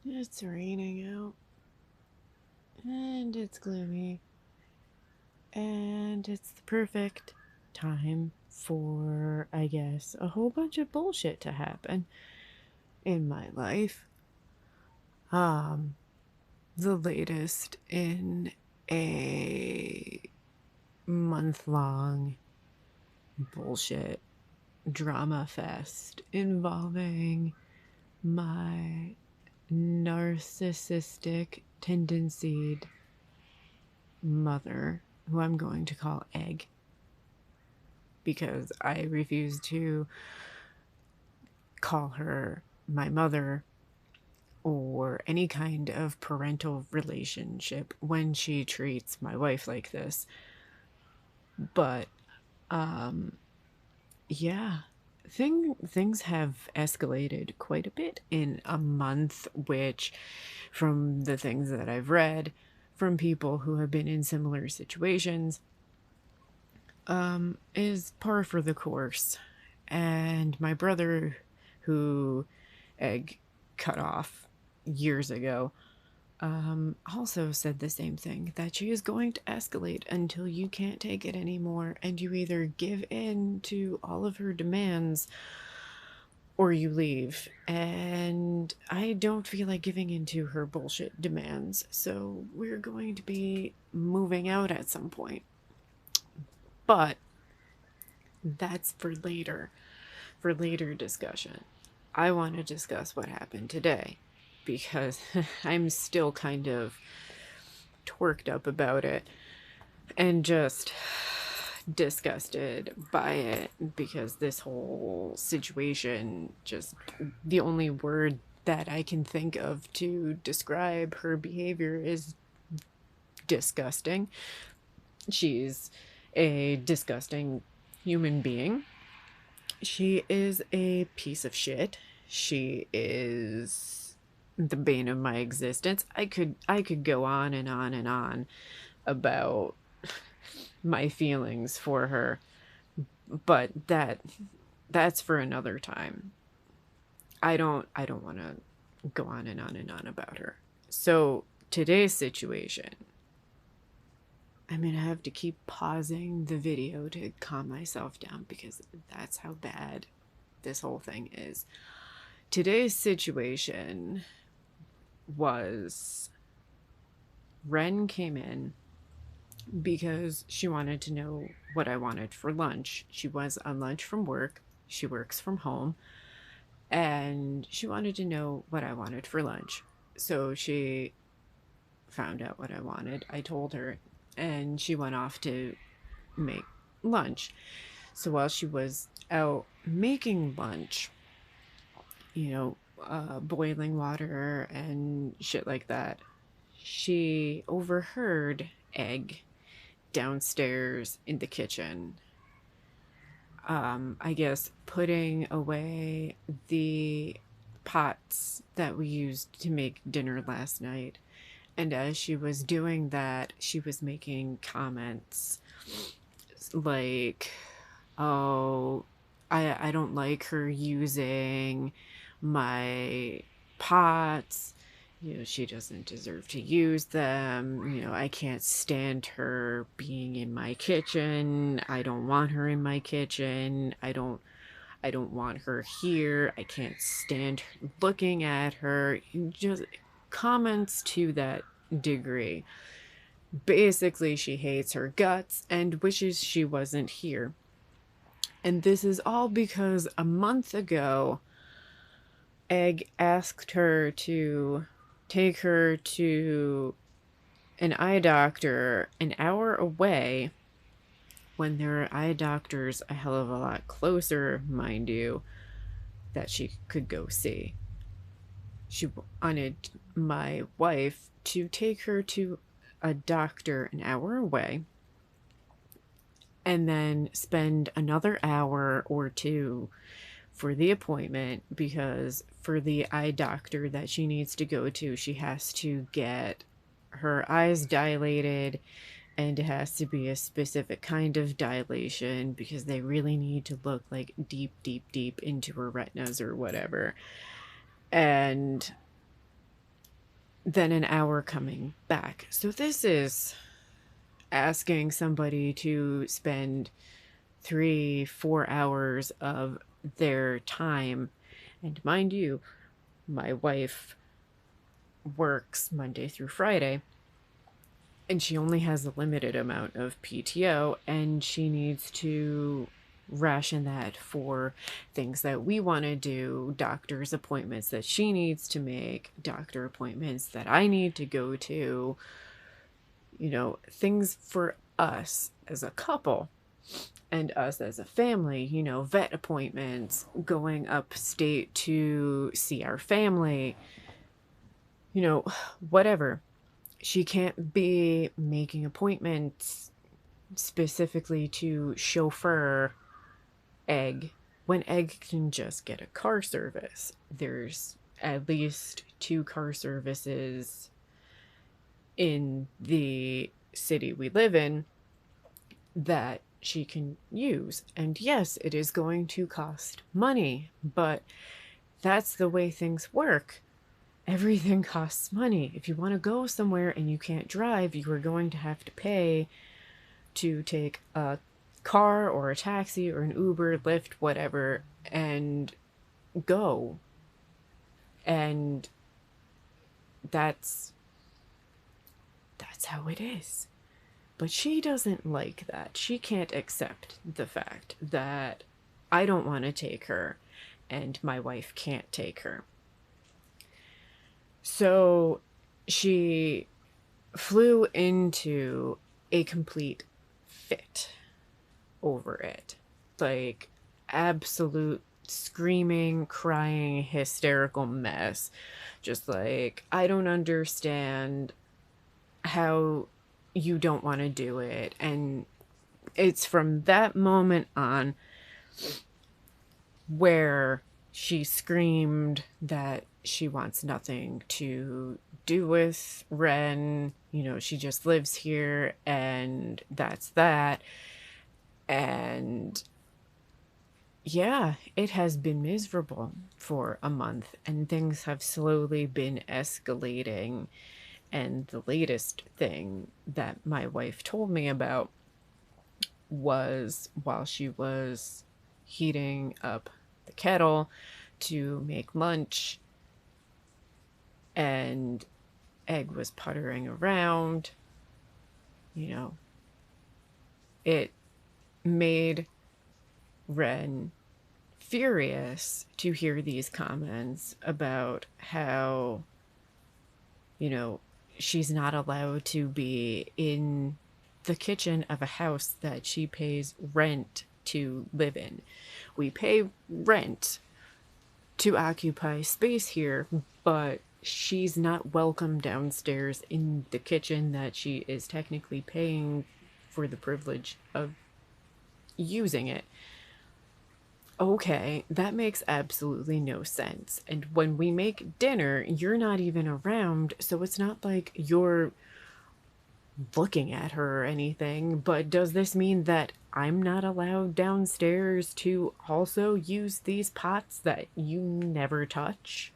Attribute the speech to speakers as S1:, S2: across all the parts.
S1: It's raining out, and it's gloomy, and it's the perfect time for, I guess, a whole bunch of bullshit to happen in my life. Um, the latest in a month-long bullshit drama fest involving my narcissistic tendencied mother, who I'm going to call Egg, because I refuse to call her my mother or any kind of parental relationship when she treats my wife like this. But yeah, things have escalated quite a bit in a month, which, from the things that I've read from people who have been in similar situations, is par for the course. And my brother, who Egg cut off years ago, also said the same thing, that she is going to escalate until you can't take it anymore, and you either give in to all of her demands or you leave. And I don't feel like giving in to her bullshit demands, so we're going to be moving out at some point. But that's for later discussion. I want to discuss what happened today, because I'm still kind of twerked up about it and just disgusted by it, because this whole situation, just the only word that I can think of to describe her behavior is disgusting. She's a disgusting human being. She is a piece of shit. She is the bane of my existence. I could go on and on and on about my feelings for her, but that's for another time. I don't want to go on and on and on about her. So today's situation, I'm gonna have to keep pausing the video to calm myself down, because that's how bad this whole thing is. Today's situation was, Ren came in because she wanted to know what I wanted for lunch. She was on lunch from work. She works from home. And she wanted to know what I wanted for lunch. So she found out what I wanted. I told her, and she went off to make lunch. So while she was out making lunch, boiling water and shit like that, she overheard Egg downstairs in the kitchen, I guess, putting away the pots that we used to make dinner last night. And as she was doing that, she was making comments like, oh, I don't like her using my pots. She doesn't deserve to use them. I can't stand her being in my kitchen. I don't want her in my kitchen. I don't want her here. I can't stand looking at her. Just comments to that degree. Basically, she hates her guts and wishes she wasn't here. And this is all because a month ago, Egg asked her to take her to an eye doctor an hour away, when there are eye doctors a hell of a lot closer, mind you, that she could go see. She wanted my wife to take her to a doctor an hour away, and then spend another hour or two for the appointment, because for the eye doctor that she needs to go to, she has to get her eyes dilated, and it has to be a specific kind of dilation, because they really need to look like deep, deep, deep into her retinas or whatever. And then an hour coming back. So this is asking somebody to spend 3-4 hours of their time. And mind you, my wife works Monday through Friday, and she only has a limited amount of PTO, and she needs to ration that for things that we want to do, doctor's appointments that she needs to make, doctor appointments that I need to go to, things for us as a couple and us as a family, vet appointments, going upstate to see our family, whatever. She can't be making appointments specifically to chauffeur Egg when Egg can just get a car service. There's at least 2 car services in the city we live in that she can use. And yes, it is going to cost money, but that's the way things work. Everything costs money. If you want to go somewhere and you can't drive, you are going to have to pay to take a car or a taxi or an Uber, Lyft, whatever, and go. And that's how it is. But she doesn't like that. She can't accept the fact that I don't want to take her and my wife can't take her. So she flew into a complete fit over it. Like, absolute screaming, crying, hysterical mess. Just like, I don't understand how you don't want to do it. And it's from that moment on where she screamed that she wants nothing to do with Ren. She just lives here and that's that. And yeah, it has been miserable for a month, and things have slowly been escalating. And the latest thing that my wife told me about was while she was heating up the kettle to make lunch and Egg was puttering around, it made Ren furious to hear these comments about how, she's not allowed to be in the kitchen of a house that she pays rent to live in. We pay rent to occupy space here, but she's not welcome downstairs in the kitchen that she is technically paying for the privilege of using it. Okay, that makes absolutely no sense. And when we make dinner, you're not even around, so it's not like you're looking at her or anything. But does this mean that I'm not allowed downstairs to also use these pots that you never touch?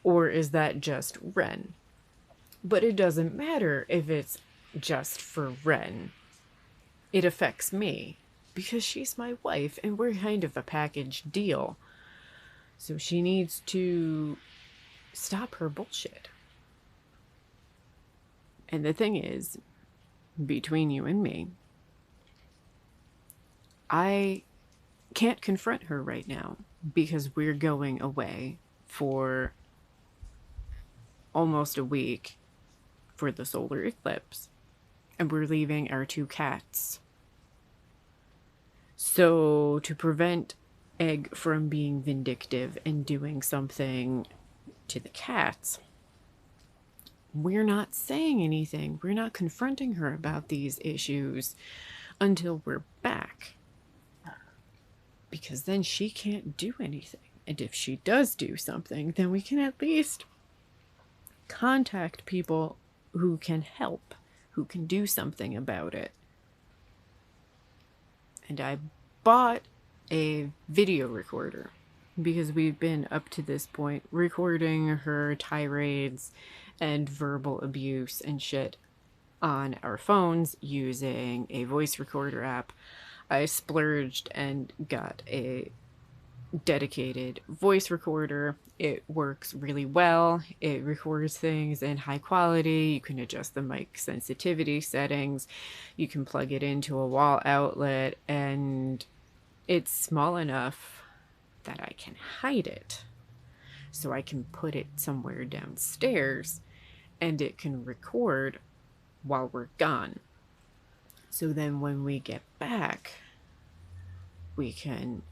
S1: Or is that just Ren? But it doesn't matter if it's just for Ren. It affects me because she's my wife and we're kind of a package deal. So she needs to stop her bullshit. And the thing is, between you and me, I can't confront her right now because we're going away for almost a week for the solar eclipse. And we're leaving our 2 cats. So to prevent Egg from being vindictive and doing something to the cats, we're not saying anything. We're not confronting her about these issues until we're back. Because then she can't do anything. And if she does do something, then we can at least contact people who can help, who can do something about it. And I bought a video recorder because we've been up to this point recording her tirades and verbal abuse and shit on our phones using a voice recorder app. I splurged and got a dedicated voice recorder. It works really well. It records things in high quality. You can adjust the mic sensitivity settings. You can plug it into a wall outlet, and it's small enough that I can hide it. So I can put it somewhere downstairs and it can record while we're gone. So then when we get back, we can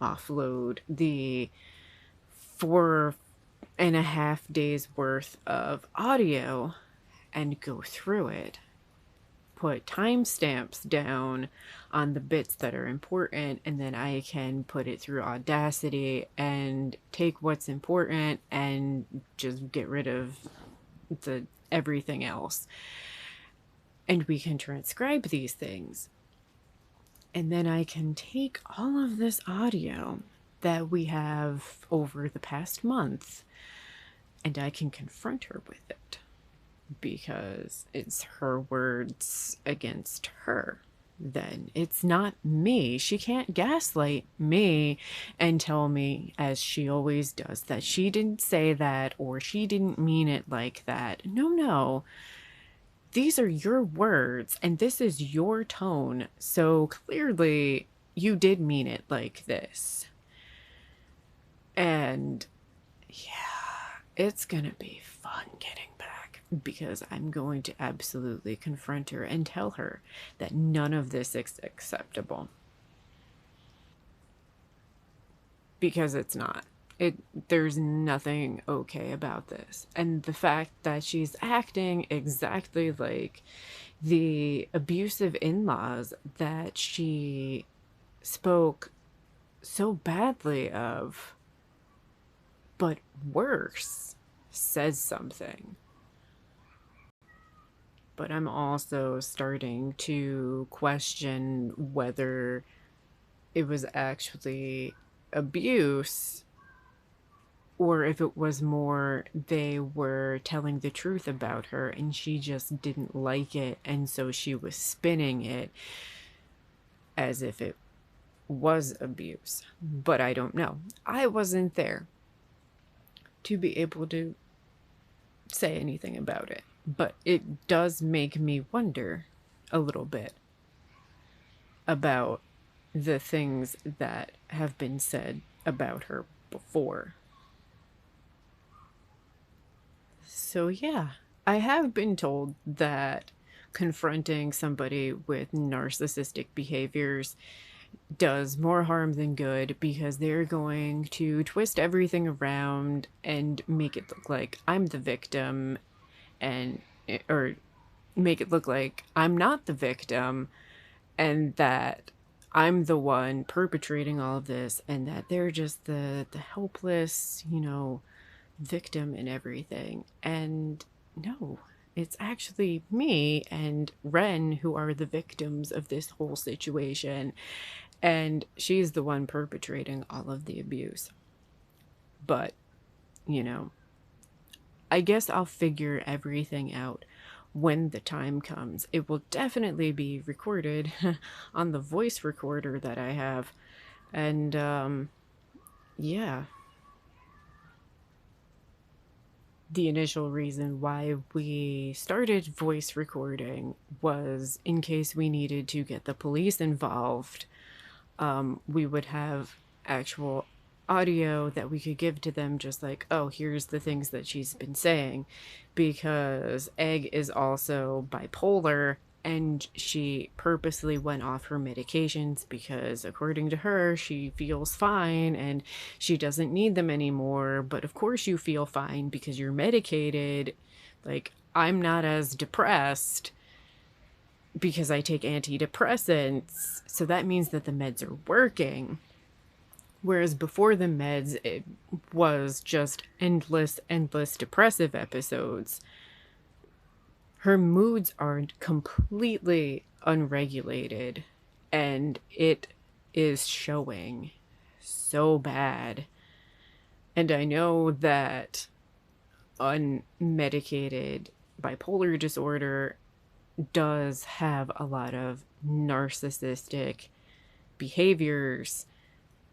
S1: offload the 4.5 days worth of audio and go through it, put timestamps down on the bits that are important, and then I can put it through Audacity and take what's important and just get rid of the everything else. And we can transcribe these things. And then I can take all of this audio that we have over the past month and I can confront her with it, because it's her words against her. Then it's not me. She can't gaslight me and tell me, as she always does, that she didn't say that or she didn't mean it like that. No. These are your words and this is your tone. So clearly you did mean it like this. And yeah, it's gonna be fun getting back, because I'm going to absolutely confront her and tell her that none of this is acceptable. Because it's not. There's nothing okay about this. And the fact that she's acting exactly like the abusive in-laws that she spoke so badly of, but worse, says something. But I'm also starting to question whether it was actually abuse or if it was more they were telling the truth about her and she just didn't like it, and so she was spinning it as if it was abuse. But I don't know. I wasn't there to be able to say anything about it. But it does make me wonder a little bit about the things that have been said about her before. So yeah, I have been told that confronting somebody with narcissistic behaviors does more harm than good, because they're going to twist everything around and make it look like I'm the victim, and or make it look like I'm not the victim and that I'm the one perpetrating all of this, and that they're just the helpless, victim in everything. And no, it's actually me and Ren who are the victims of this whole situation, and she's the one perpetrating all of the abuse. But I guess I'll figure everything out when the time comes. It will definitely be recorded on the voice recorder that I have. And yeah, the initial reason why we started voice recording was in case we needed to get the police involved. We would have actual audio that we could give to them, just like, oh, here's the things that she's been saying, because Egg is also bipolar and she purposely went off her medications because according to her she feels fine and she doesn't need them anymore. But of course you feel fine because you're medicated. Like, I'm not as depressed because I take antidepressants, so that means that the meds are working. Whereas before the meds, it was just endless depressive episodes. Her moods are completely unregulated, and it is showing so bad. And I know that unmedicated bipolar disorder does have a lot of narcissistic behaviors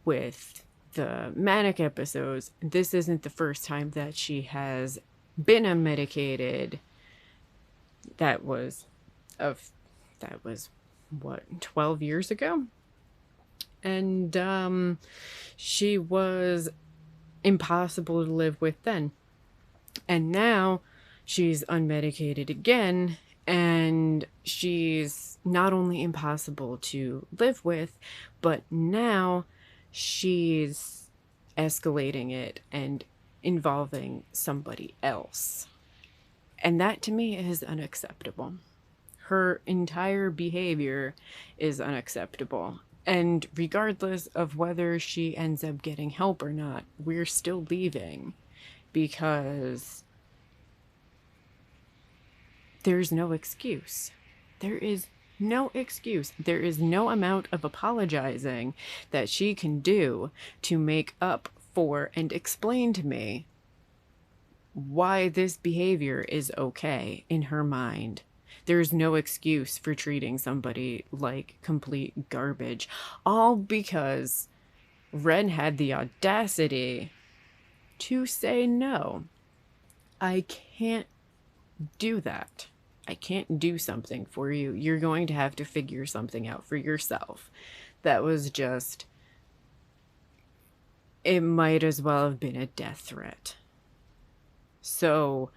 S1: with the manic episodes. This isn't the first time that she has been unmedicated. That was of that was what, 12 years ago? And she was impossible to live with then. And now she's unmedicated again, and she's not only impossible to live with, but now she's escalating it and involving somebody else. And that to me is unacceptable. Her entire behavior is unacceptable. And regardless of whether she ends up getting help or not, we're still leaving, because there's no excuse. There is no excuse. There is no amount of apologizing that she can do to make up for and explain to me why this behavior is okay in her mind. There's no excuse for treating somebody like complete garbage, all because Ren had the audacity to say no. I can't do that. I can't do something for you. You're going to have to figure something out for yourself. That was just... it might as well have been a death threat. So,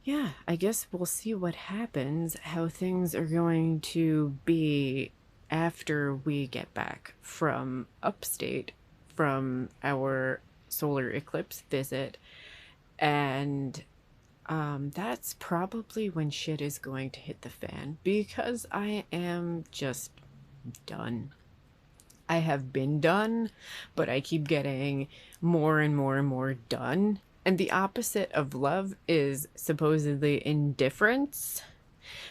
S1: yeah, I guess we'll see what happens, how things are going to be after we get back from upstate, from our solar eclipse visit. And that's probably when shit is going to hit the fan, because I am just done. I have been done, but I keep getting more and more and more done. And the opposite of love is supposedly indifference,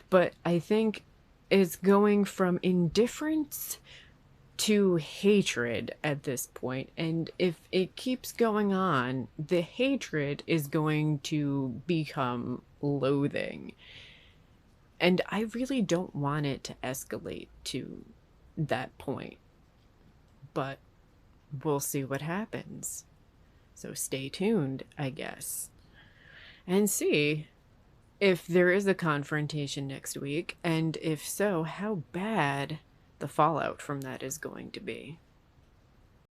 S1: but I think it's going from indifference to hatred at this point. And if it keeps going on, the hatred is going to become loathing. And I really don't want it to escalate to that point. But we'll see what happens. So stay tuned, I guess, and see if there is a confrontation next week, and if so, how bad the fallout from that is going to be.